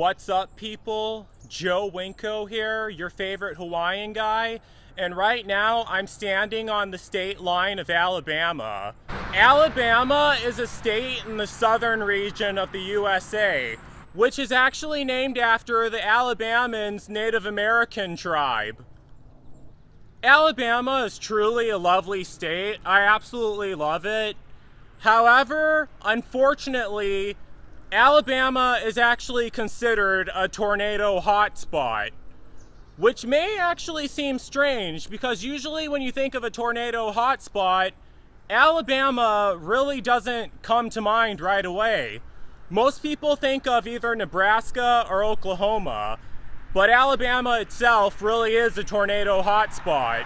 What's up, people? Joe Winko here, your favorite Hawaiian guy, and right now I'm standing on the state line of Alabama. Alabama is a state in the southern region of the USA, which is actually named after the Alabamans Native American tribe. Alabama is truly a lovely state. I absolutely love it. However, unfortunately, Alabama is actually considered a tornado hotspot, which may actually seem strange because usually when you think of a tornado hotspot, Alabama really doesn't come to mind right away. Most people think of either Nebraska or Oklahoma, but Alabama itself really is a tornado hotspot.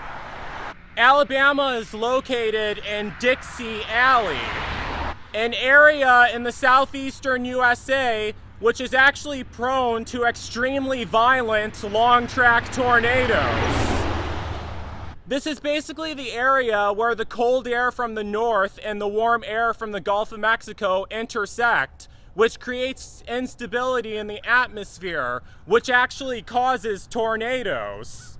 Alabama is located in Dixie Alley, an area in the southeastern USA which is actually prone to extremely violent long-track tornadoes. This is basically the area where the cold air from the north and the warm air from the Gulf of Mexico intersect, which creates instability in the atmosphere, which actually causes tornadoes.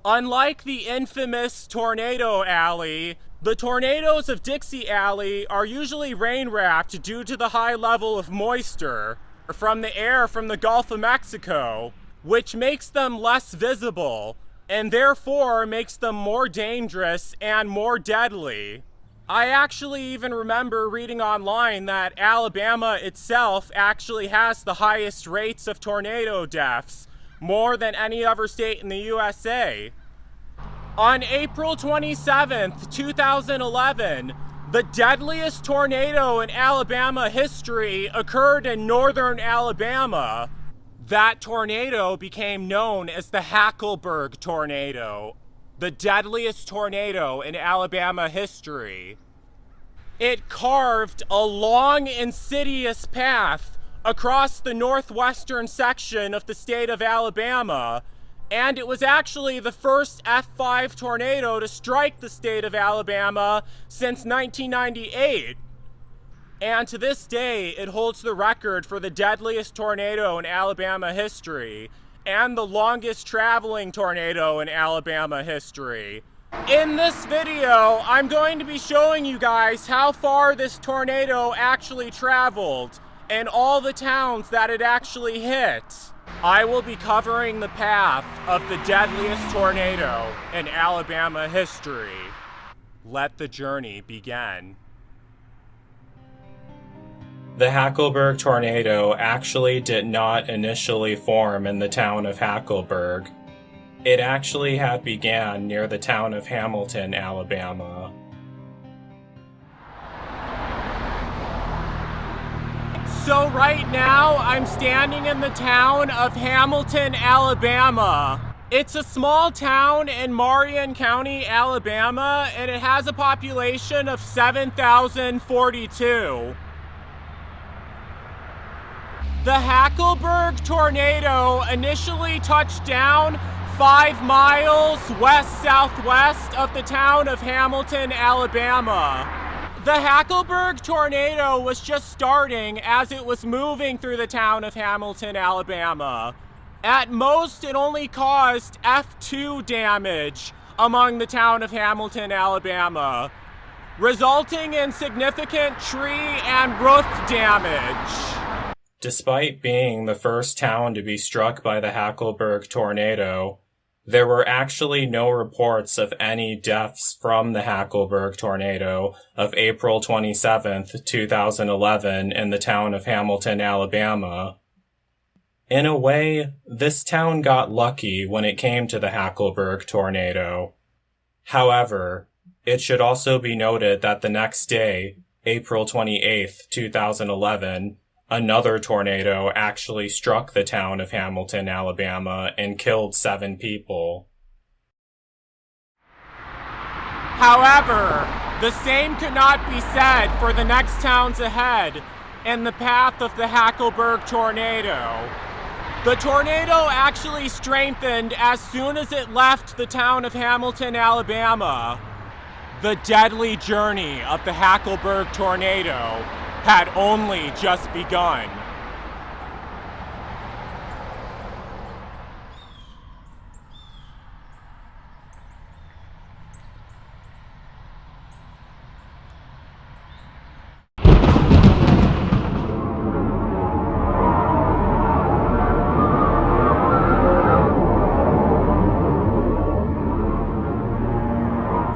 Unlike the infamous Tornado Alley, the tornadoes of Dixie Alley are usually rain-wrapped due to the high level of moisture from the air from the Gulf of Mexico, which makes them less visible, and therefore makes them more dangerous and more deadly. I actually even remember reading online that Alabama itself actually has the highest rates of tornado deaths, more than any other state in the USA. On April 27th, 2011, the deadliest tornado in Alabama history occurred in northern Alabama. That tornado became known as the Hackleburg tornado, the deadliest tornado in Alabama history. It carved a long, insidious path across the northwestern section of the state of Alabama, and it was actually the first F5 tornado to strike the state of Alabama since 1998. And to this day, it holds the record for the deadliest tornado in Alabama history, and the longest traveling tornado in Alabama history. In this video, I'm going to be showing you guys how far this tornado actually traveled, and all the towns that it actually hit. I will be covering the path of the deadliest tornado in Alabama history. Let the journey begin. The Hackleburg tornado actually did not initially form in the town of Hackleburg. It actually had began near the town of Hamilton, Alabama. So right now, I'm standing in the town of Hamilton, Alabama. It's a small town in Marion County, Alabama, and it has a population of 7,042. The Hackleburg tornado initially touched down 5 miles west-southwest of the town of Hamilton, Alabama. The Hackleburg tornado was just starting as it was moving through the town of Hamilton, Alabama. At most, it only caused F2 damage among the town of Hamilton, Alabama, resulting in significant tree and roof damage. Despite being the first town to be struck by the Hackleburg tornado, there were actually no reports of any deaths from the Hackleburg tornado of April 27th, 2011 in the town of Hamilton, Alabama. In a way, this town got lucky when it came to the Hackleburg tornado. However, it should also be noted that the next day, April 28th, 2011, another tornado actually struck the town of Hamilton, Alabama, and killed 7 people. However, the same could not be said for the next towns ahead in the path of the Hackleburg tornado. The tornado actually strengthened as soon as it left the town of Hamilton, Alabama. The deadly journey of the Hackleburg tornado had only just begun.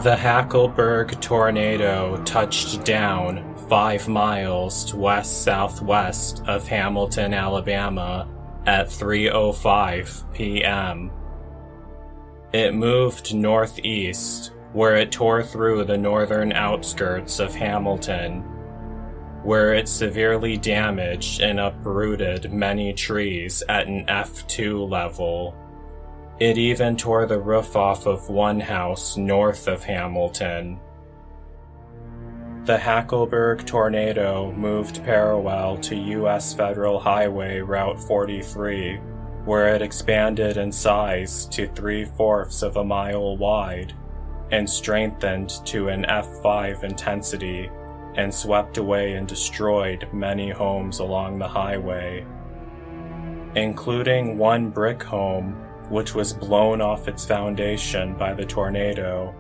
The Hackleburg tornado touched down 5 miles west-southwest of Hamilton, Alabama at 3:05 p.m. It moved northeast, where it tore through the northern outskirts of Hamilton, where it severely damaged and uprooted many trees at an F2 level. It even tore the roof off of one house north of Hamilton. The Hackleburg tornado moved parallel to U.S. Federal Highway Route 43, where it expanded in size to 3/4 of a mile wide and strengthened to an F5 intensity and swept away and destroyed many homes along the highway, including one brick home which was blown off its foundation by the tornado,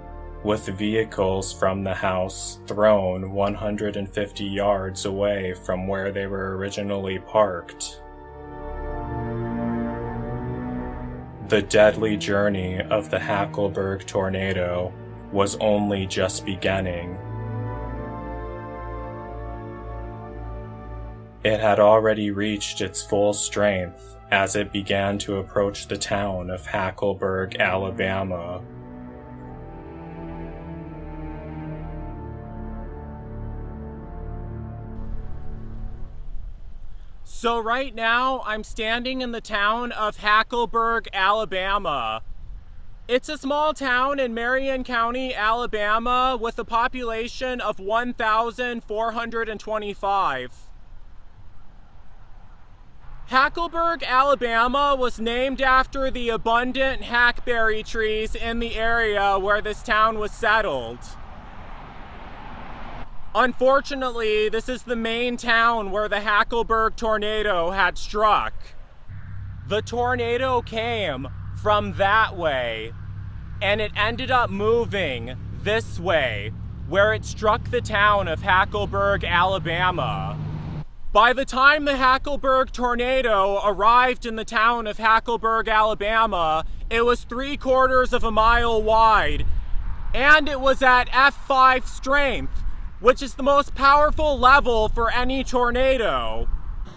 with vehicles from the house thrown 150 yards away from where they were originally parked. The deadly journey of the Hackleburg tornado was only just beginning. It had already reached its full strength as it began to approach the town of Hackleburg, Alabama. So right now, I'm standing in the town of Hackleburg, Alabama. It's a small town in Marion County, Alabama, with a population of 1,425. Hackleburg, Alabama was named after the abundant hackberry trees in the area where this town was settled. Unfortunately, this is the main town where the Hackleburg tornado had struck. The tornado came from that way, and it ended up moving this way, where it struck the town of Hackleburg, Alabama. By the time the Hackleburg tornado arrived in the town of Hackleburg, Alabama, it was 3/4 of a mile wide, and it was at F5 strength, which is the most powerful level for any tornado.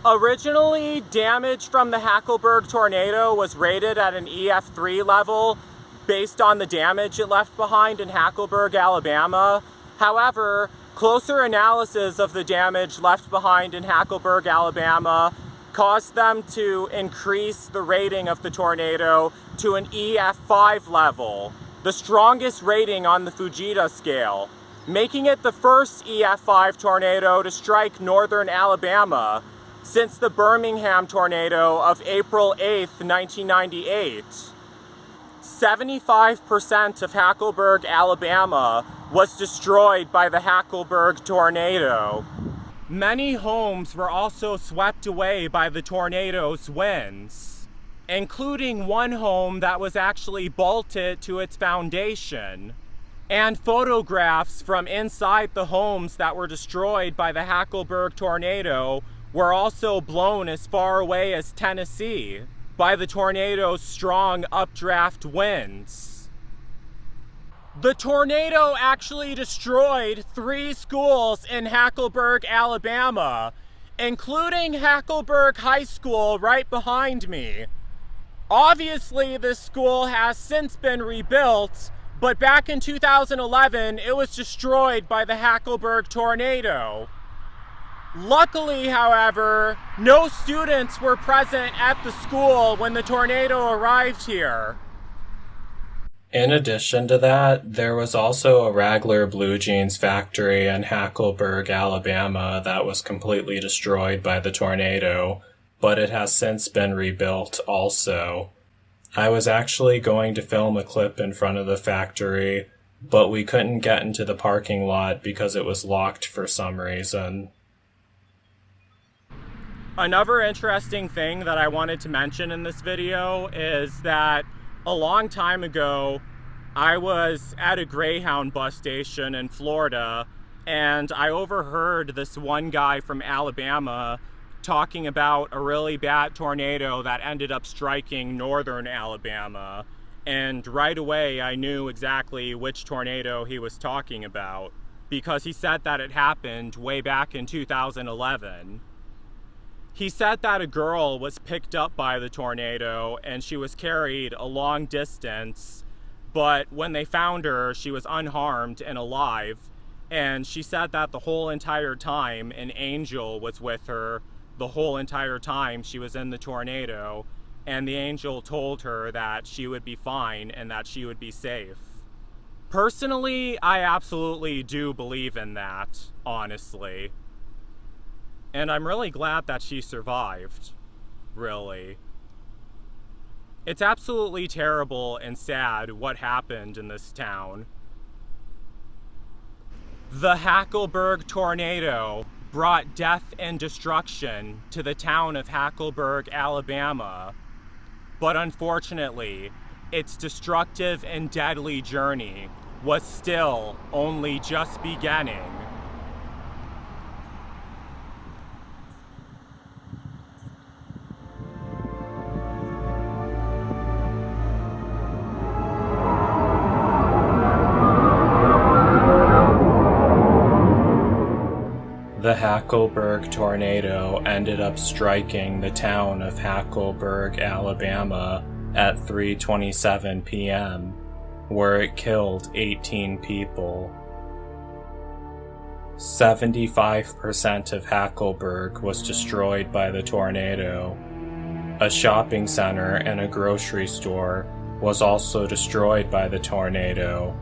Originally, damage from the Hackleburg tornado was rated at an EF3 level based on the damage it left behind in Hackleburg, Alabama. However, closer analysis of the damage left behind in Hackleburg, Alabama caused them to increase the rating of the tornado to an EF5 level, the strongest rating on the Fujita scale, making it the first EF5 tornado to strike northern Alabama since the Birmingham tornado of April 8th, 1998. 75% of Hackleburg, Alabama was destroyed by the Hackleburg tornado. Many homes were also swept away by the tornado's winds, including one home that was actually bolted to its foundation. And photographs from inside the homes that were destroyed by the Hackleburg tornado were also blown as far away as Tennessee by the tornado's strong updraft winds. The tornado actually destroyed 3 schools in Hackleburg, Alabama, including Hackleburg High School right behind me. Obviously, this school has since been rebuilt, but back in 2011, it was destroyed by the Hackleburg tornado. Luckily, however, no students were present at the school when the tornado arrived here. In addition to that, there was also a Wrangler blue jeans factory in Hackleburg, Alabama that was completely destroyed by the tornado, but it has since been rebuilt also. I was actually going to film a clip in front of the factory, but we couldn't get into the parking lot because it was locked for some reason. Another interesting thing that I wanted to mention in this video is that a long time ago, I was at a Greyhound bus station in Florida, and I overheard this one guy from Alabama talking about a really bad tornado that ended up striking northern Alabama. And right away, I knew exactly which tornado he was talking about, because he said that it happened way back in 2011. He said that a girl was picked up by the tornado and she was carried a long distance, but when they found her, she was unharmed and alive. And she said that the whole entire time an angel was with her, the whole entire time she was in the tornado, and the angel told her that she would be fine and that she would be safe. Personally, I absolutely do believe in that, honestly. And I'm really glad that she survived, really. It's absolutely terrible and sad what happened in this town. The Hackleburg tornado brought death and destruction to the town of Hackleburg, Alabama. But unfortunately, its destructive and deadly journey was still only just beginning. The Hackleburg tornado ended up striking the town of Hackleburg, Alabama at 3:27 p.m., where it killed 18 people. 75% of Hackleburg was destroyed by the tornado. A shopping center and a grocery store was also destroyed by the tornado,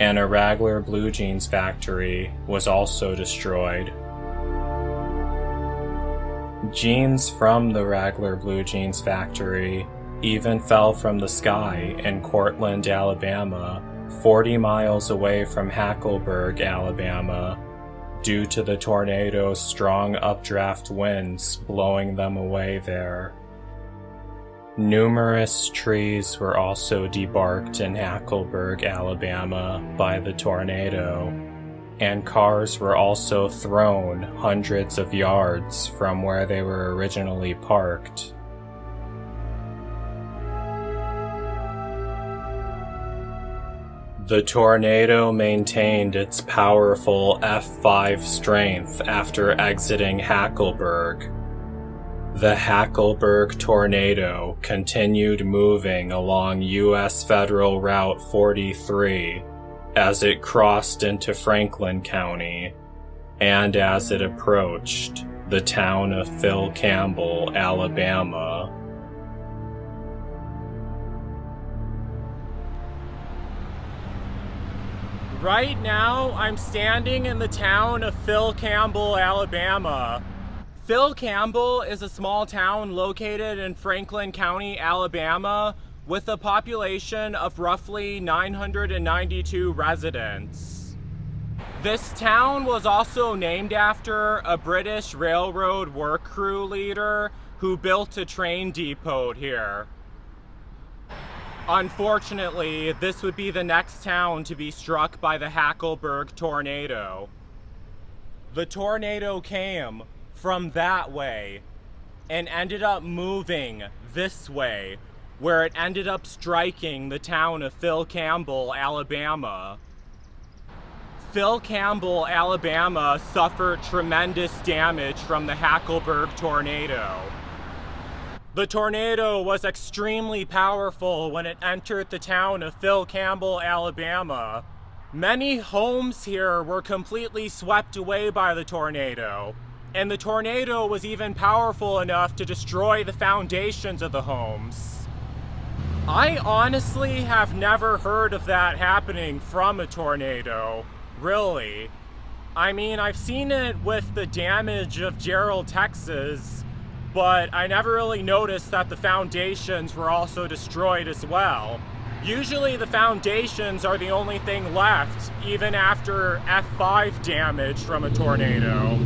and a Wrangler blue jeans factory was also destroyed. Jeans from the Wrangler blue jeans factory even fell from the sky in Cortland, Alabama, 40 miles away from Hackleburg, Alabama, due to the tornado's strong updraft winds blowing them away there. Numerous trees were also debarked in Hackleburg, Alabama by the tornado, and cars were also thrown hundreds of yards from where they were originally parked. The tornado maintained its powerful F5 strength after exiting Hackleburg. The Hackleburg tornado continued moving along U.S. Federal Route 43 as it crossed into Franklin County and as it approached the town of Phil Campbell, Alabama. Right now, I'm standing in the town of Phil Campbell, Alabama. Phil Campbell is a small town located in Franklin County, Alabama, with a population of roughly 992 residents. This town was also named after a British railroad work crew leader who built a train depot here. Unfortunately, this would be the next town to be struck by the Hackleburg tornado. The tornado came from that way and ended up moving this way, where it ended up striking the town of Phil Campbell, Alabama. Phil Campbell, Alabama suffered tremendous damage from the Hackleburg tornado. The tornado was extremely powerful when it entered the town of Phil Campbell, Alabama. Many homes here were completely swept away by the tornado, and the tornado was even powerful enough to destroy the foundations of the homes. I honestly have never heard of that happening from a tornado, really. I mean, I've seen it with the damage of Gerald, Texas, but I never really noticed that the foundations were also destroyed as well. Usually the foundations are the only thing left, even after F5 damage from a tornado.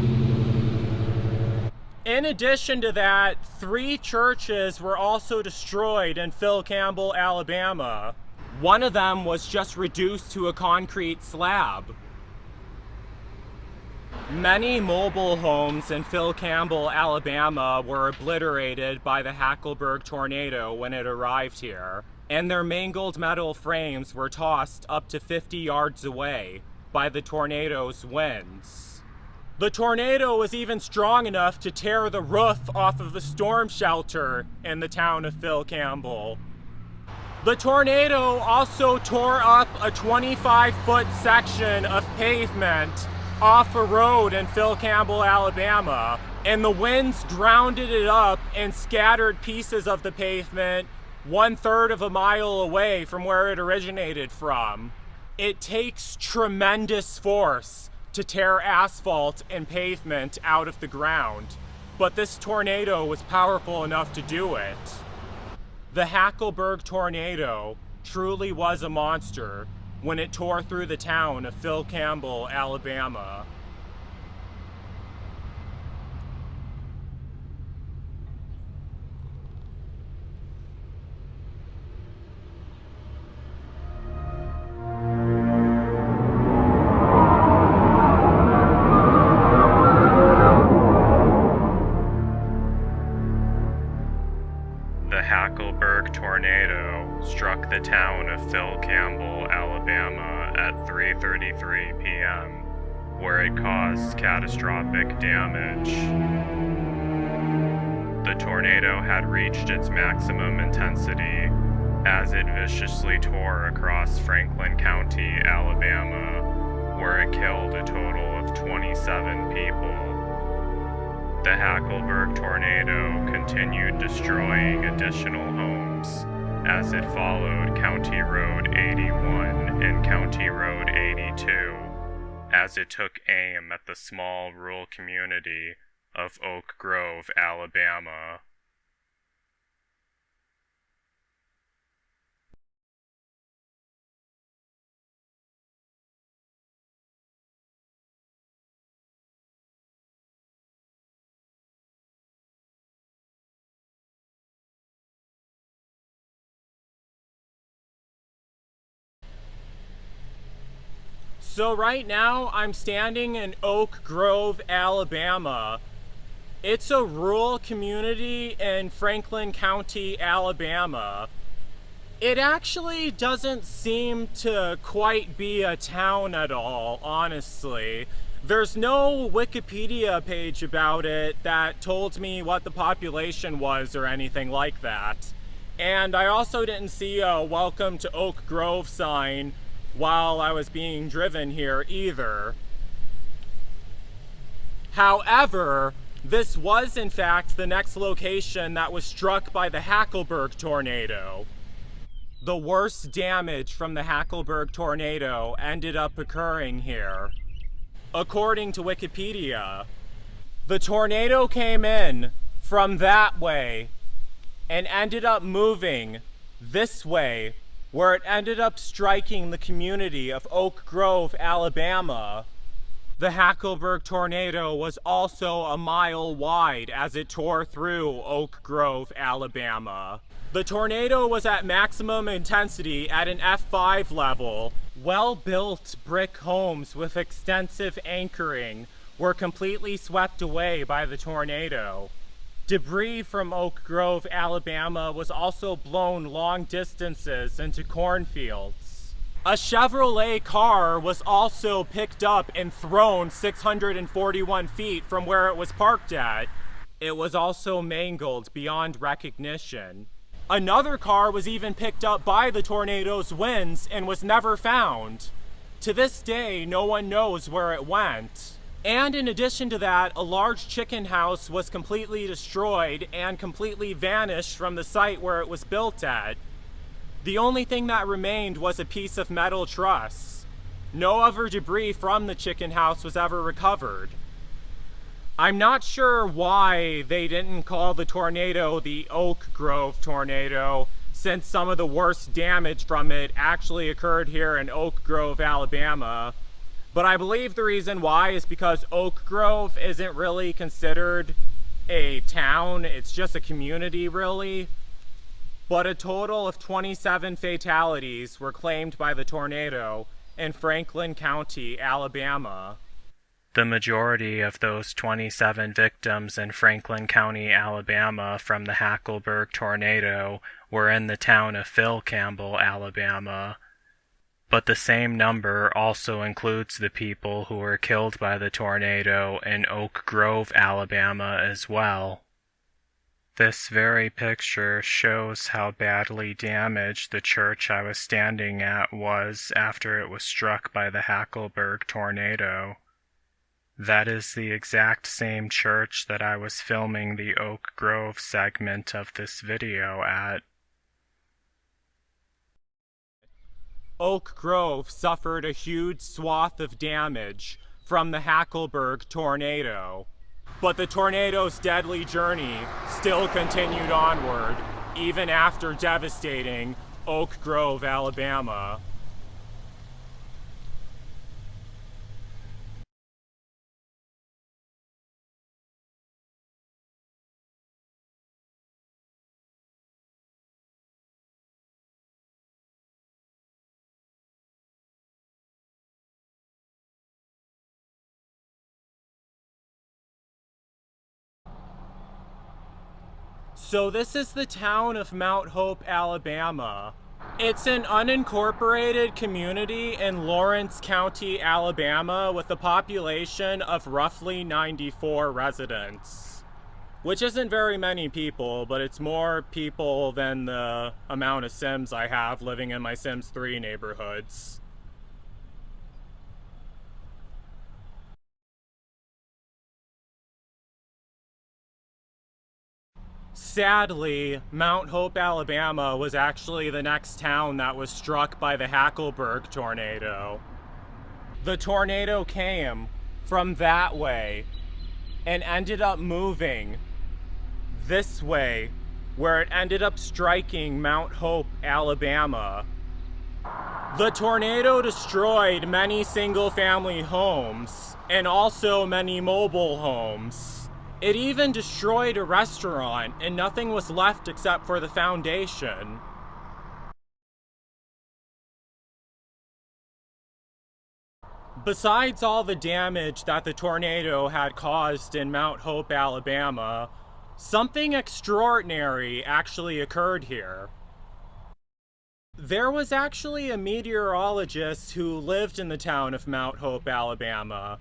In addition to that, 3 churches were also destroyed in Phil Campbell, Alabama. One of them was just reduced to a concrete slab. Many mobile homes in Phil Campbell, Alabama were obliterated by the Hackleburg tornado when it arrived here. and their mangled metal frames were tossed up to 50 yards away by the tornado's winds. The tornado was even strong enough to tear the roof off of the storm shelter in the town of Phil Campbell. The tornado also tore up a 25-foot section of pavement off a road in Phil Campbell, Alabama, and the winds drowned it up and scattered pieces of the pavement 1/3 of a mile away from where it originated from. It takes tremendous force to tear asphalt and pavement out of the ground, but this tornado was powerful enough to do it. The Hackleburg tornado truly was a monster when it tore through the town of Phil Campbell, Alabama. The Hackleburg tornado struck the town of Phil Campbell, Alabama at 3:33 p.m., where it caused catastrophic damage. The tornado had reached its maximum intensity as it viciously tore across Franklin County, Alabama, where it killed a total of 27 people. The Hackleburg tornado continued destroying additional homes as it followed County Road 81 and County Road 82 as it took aim at the small rural community of Oak Grove, Alabama. So right now I'm standing in Oak Grove, Alabama. It's a rural community in Franklin County, Alabama. It actually doesn't seem to quite be a town at all, honestly. There's no Wikipedia page about it that told me what the population was or anything like that. And I also didn't see a Welcome to Oak Grove sign while I was being driven here either. However, this was in fact the next location that was struck by the Hackleburg tornado. The worst damage from the Hackleburg tornado ended up occurring here. According to Wikipedia, the tornado came in from that way and ended up moving this way, where it ended up striking the community of Oak Grove, Alabama. The Hackleburg tornado was also a mile wide as it tore through Oak Grove, Alabama. The tornado was at maximum intensity at an F5 level. Well-built brick homes with extensive anchoring were completely swept away by the tornado. Debris from Oak Grove, Alabama was also blown long distances into cornfields. A Chevrolet car was also picked up and thrown 641 feet from where it was parked at. It was also mangled beyond recognition. Another car was even picked up by the tornado's winds and was never found. To this day, no one knows where it went. And in addition to that, a large chicken house was completely destroyed and completely vanished from the site where it was built at. The only thing that remained was a piece of metal truss. No other debris from the chicken house was ever recovered. I'm not sure why they didn't call the tornado the Oak Grove tornado, since some of the worst damage from it actually occurred here in Oak Grove, Alabama. But I believe the reason why is because Oak Grove isn't really considered a town, it's just a community really. But a total of 27 fatalities were claimed by the tornado in Franklin County, Alabama. The majority of those 27 victims in Franklin County, Alabama from the Hackleburg tornado were in the town of Phil Campbell, Alabama. But the same number also includes the people who were killed by the tornado in Oak Grove, Alabama as well. This very picture shows how badly damaged the church I was standing at was after it was struck by the Hackleburg tornado. That is the exact same church that I was filming the Oak Grove segment of this video at. Oak Grove suffered a huge swath of damage from the Hackleburg tornado. But the tornado's deadly journey still continued onward, even after devastating Oak Grove, Alabama. So this is the town of Mount Hope, Alabama. It's an unincorporated community in Lawrence County, Alabama, with a population of roughly 94 residents. Which isn't very many people, but it's more people than the amount of Sims I have living in my Sims 3 neighborhoods. Sadly, Mount Hope, Alabama was actually the next town that was struck by the Hackleburg tornado. The tornado came from that way and ended up moving this way, where it ended up striking Mount Hope, Alabama. The tornado destroyed many single-family homes and also many mobile homes. It even destroyed a restaurant, and nothing was left except for the foundation. Besides all the damage that the tornado had caused in Mount Hope, Alabama, something extraordinary actually occurred here. There was actually a meteorologist who lived in the town of Mount Hope, Alabama.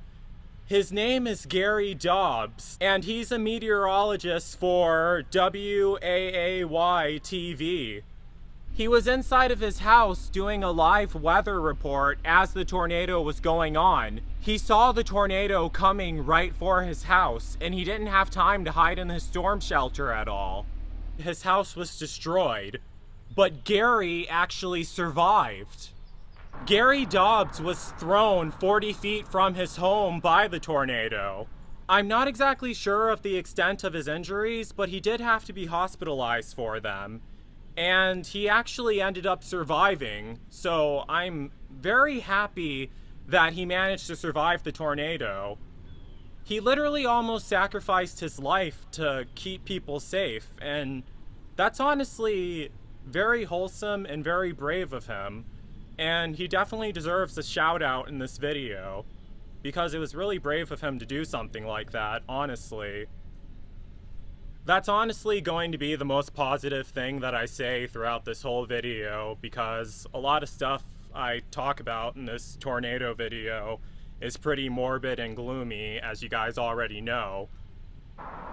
His name is Gary Dobbs, and he's a meteorologist for WAAY TV. He was inside of his house doing a live weather report as the tornado was going on. He saw the tornado coming right for his house, and he didn't have time to hide in the storm shelter at all. His house was destroyed, but Gary actually survived. Gary Dobbs was thrown 40 feet from his home by the tornado. I'm not exactly sure of the extent of his injuries, but he did have to be hospitalized for them. And he actually ended up surviving, so I'm very happy that he managed to survive the tornado. He literally almost sacrificed his life to keep people safe, and that's honestly very wholesome and very brave of him. And he definitely deserves a shout out in this video, because it was really brave of him to do something like that, honestly. That's honestly going to be the most positive thing that I say throughout this whole video, because a lot of stuff I talk about in this tornado video is pretty morbid and gloomy, as you guys already know.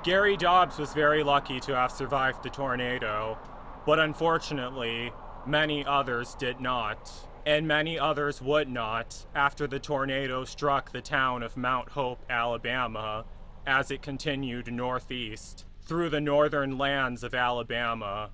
Gary Dobbs was very lucky to have survived the tornado, but unfortunately, many others did not. And many others would not after the tornado struck the town of Mount Hope, Alabama, as it continued northeast through the northern lands of Alabama.